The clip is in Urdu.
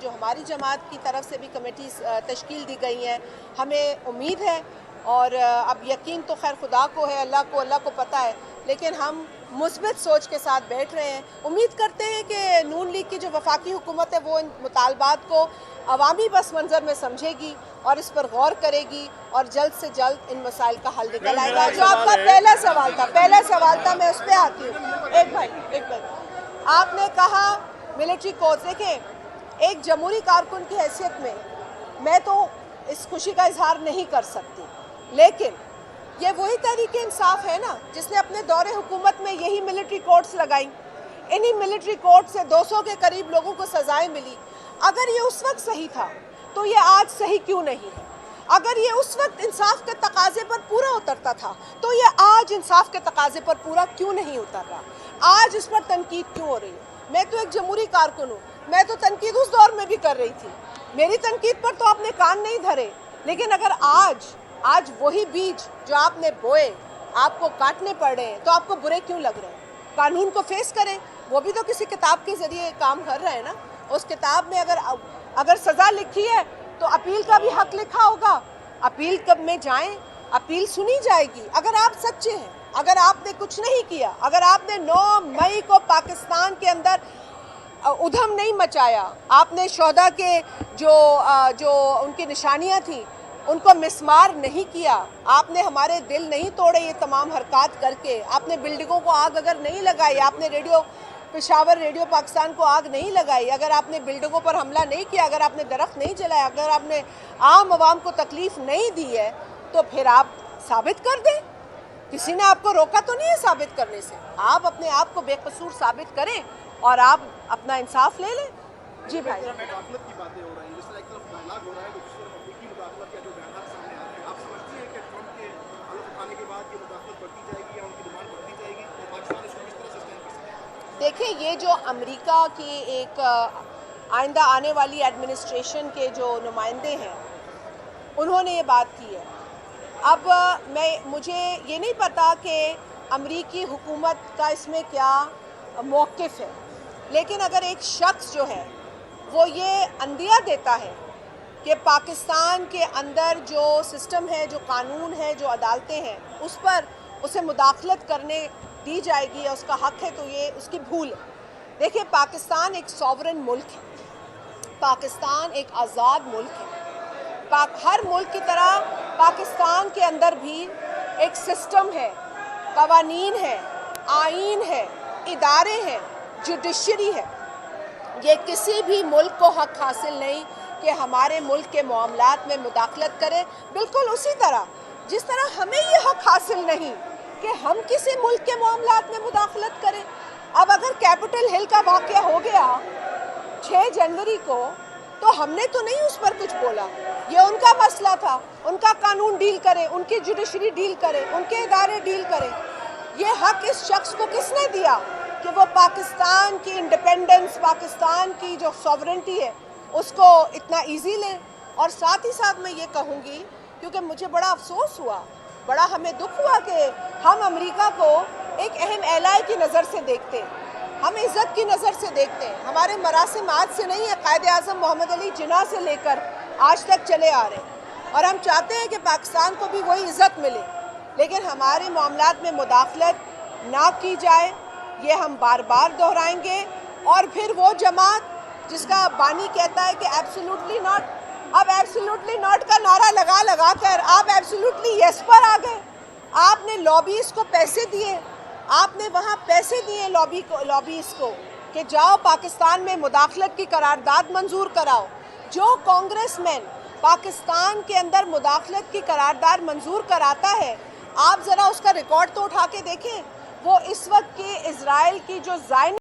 جو ہماری جماعت کی طرف سے بھی کمیٹیز تشکیل دی گئی ہیں، ہمیں امید ہے اور اب یقین تو خیر خدا کو ہے، اللہ کو پتہ ہے، لیکن ہم مثبت سوچ کے ساتھ بیٹھ رہے ہیں۔ امید کرتے ہیں کہ نون لیگ کی جو وفاقی حکومت ہے وہ ان مطالبات کو عوامی پس منظر میں سمجھے گی اور اس پر غور کرے گی اور جلد سے جلد ان مسائل کا حل نکل آئے گا۔ جو آپ کا پہلا سوال تھا میں اس پہ آتی ہوں۔ ایک بھائی آپ نے کہا ملٹری کورٹس، دیکھیں ایک جمہوری کارکن کی حیثیت میں تو اس خوشی کا اظہار نہیں کر سکتی، لیکن یہ وہی تحریک انصاف ہے نا جس نے اپنے دور حکومت میں یہی ملٹری کورٹس لگائیں، انہی ملٹری کورٹ سے 200 کے قریب لوگوں کو سزائیں ملی۔ اگر یہ اس وقت صحیح تھا تو یہ آج صحیح کیوں نہیں ہے؟ اگر یہ اس وقت انصاف کے تقاضے پر پورا اترتا تھا تو یہ آج انصاف کے تقاضے پر پورا کیوں نہیں اتر رہا؟ آج اس پر تنقید کیوں ہو رہی ہے؟ میں تو ایک جمہوری کارکن ہوں، میں تو تنقید اس دور میں بھی کر رہی تھی، میری تنقید پر تو آپ نے کان نہیں دھرے، لیکن اگر آج وہی بیج جو آپ نے بوئے آپ کو کاٹنے پڑ رہے ہیں تو آپ کو برے کیوں لگ رہے ہیں؟ قانون کو فیس کریں، وہ بھی تو کسی کتاب کے ذریعے کام کر رہے ہیں نا۔ اس کتاب میں اگر سزا لکھی ہے تو اپیل کا بھی حق لکھا ہوگا، اپیل میں جائیں، اپیل سنی جائے گی۔ اگر آپ سچے ہیں، اگر آپ نے کچھ نہیں کیا، اگر آپ نے 9 مئی کو پاکستان کے اندر ادھم نہیں مچایا، آپ نے شہداء کے جو ان کی نشانیاں تھیں ان کو مسمار نہیں کیا، آپ نے ہمارے دل نہیں توڑے یہ تمام حرکات کر کے، آپ نے بلڈنگوں کو آگ اگر نہیں لگائی، آپ نے پشاور ریڈیو پاکستان کو آگ نہیں لگائی، اگر آپ نے بلڈنگوں پر حملہ نہیں کیا، اگر آپ نے درخت نہیں جلایا، اگر آپ نے عام عوام کو تکلیف نہیں دی ہے تو پھر آپ ثابت کر دیں۔ کسی نے آپ کو روکا تو نہیں ہے ثابت کرنے سے، آپ اپنے آپ کو بے قصور ثابت کریں اور آپ اپنا انصاف لے لیں۔ جی بھائی، مداخلت کی باتیں ہو رہی ہیں، جس طرح ایک طرف ڈائلاگ ہو رہا ہے تو دوسری طرف امریکی مداخلت کا جو بیانات سامنے آ رہے ہیں، آپ سمجھتی ہیں کہ ٹرمپ کے حلف اٹھانے کے بعد یہ مداخلت بڑھتی جائے گی یا ان کی ڈیمانڈ بڑھتی جائے گی اور پاکستان اس کو کس طرح سسٹین کر سکتا ہے؟ دیکھیں یہ جو امریکہ کی ایک آئندہ آنے والی ایڈمنسٹریشن کے جو نمائندے ہیں انہوں نے یہ بات کی ہے۔ اب مجھے یہ نہیں پتا کہ امریکی حکومت کا اس میں کیا موقف ہے، لیکن اگر ایک شخص جو ہے وہ یہ عندیہ دیتا ہے کہ پاکستان کے اندر جو سسٹم ہے، جو قانون ہے، جو عدالتیں ہیں، اس پر اسے مداخلت کرنے دی جائے گی یا اس کا حق ہے تو یہ اس کی بھول ہے۔ دیکھیں پاکستان ایک سوورن ملک ہے، پاکستان ایک آزاد ملک ہے، ہر ملک کی طرح پاکستان کے اندر بھی ایک سسٹم ہے، قوانین ہے، آئین ہے، ادارے ہیں، جوڈیشری ہے۔ یہ کسی بھی ملک کو حق حاصل نہیں کہ ہمارے ملک کے معاملات میں مداخلت کرے، بالکل اسی طرح جس طرح ہمیں یہ حق حاصل نہیں کہ ہم کسی ملک کے معاملات میں مداخلت کریں۔ اب اگر کیپٹل ہل کا واقعہ ہو گیا 6 جنوری کو تو ہم نے تو نہیں اس پر کچھ بولا، یہ ان کا مسئلہ تھا، ان کا قانون ڈیل کرے، ان کی جوڈیشری ڈیل کرے، ان کے ادارے ڈیل کرے۔ یہ حق اس شخص کو کس نے دیا کہ وہ پاکستان کی انڈیپینڈنس، پاکستان کی جو سوورنٹی ہے اس کو اتنا ایزی لیں؟ اور ساتھ ہی ساتھ میں یہ کہوں گی، کیونکہ مجھے بڑا افسوس ہوا، بڑا ہمیں دکھ ہوا کہ ہم امریکہ کو ایک اہم ایلائی کی نظر سے دیکھتے ہیں، ہم عزت کی نظر سے دیکھتے ہیں۔ ہمارے مراسم آج سے نہیں ہے، قائد اعظم محمد علی جناح سے لے کر آج تک چلے آ رہے ہیں اور ہم چاہتے ہیں کہ پاکستان کو بھی وہی عزت ملے، لیکن ہمارے معاملات میں مداخلت نہ کی جائے، یہ ہم بار بار دہرائیں گے۔ اور پھر وہ جماعت جس کا بانی کہتا ہے کہ ایبسولوٹلی ناٹ، اب ایبسولوٹلی ناٹ کا نعرہ لگا کر آپ ایبسولوٹلی یس پر آ گئے۔ آپ نے لابیز کو پیسے دیے، آپ نے وہاں پیسے دیے لابیز کو کہ جاؤ پاکستان میں مداخلت کی قرارداد منظور کراؤ۔ جو کانگریس مین پاکستان کے اندر مداخلت کی قرارداد منظور کراتا ہے، آپ ذرا اس کا ریکارڈ تو اٹھا کے دیکھیں، وہ اس وقت کے اسرائیل کی جو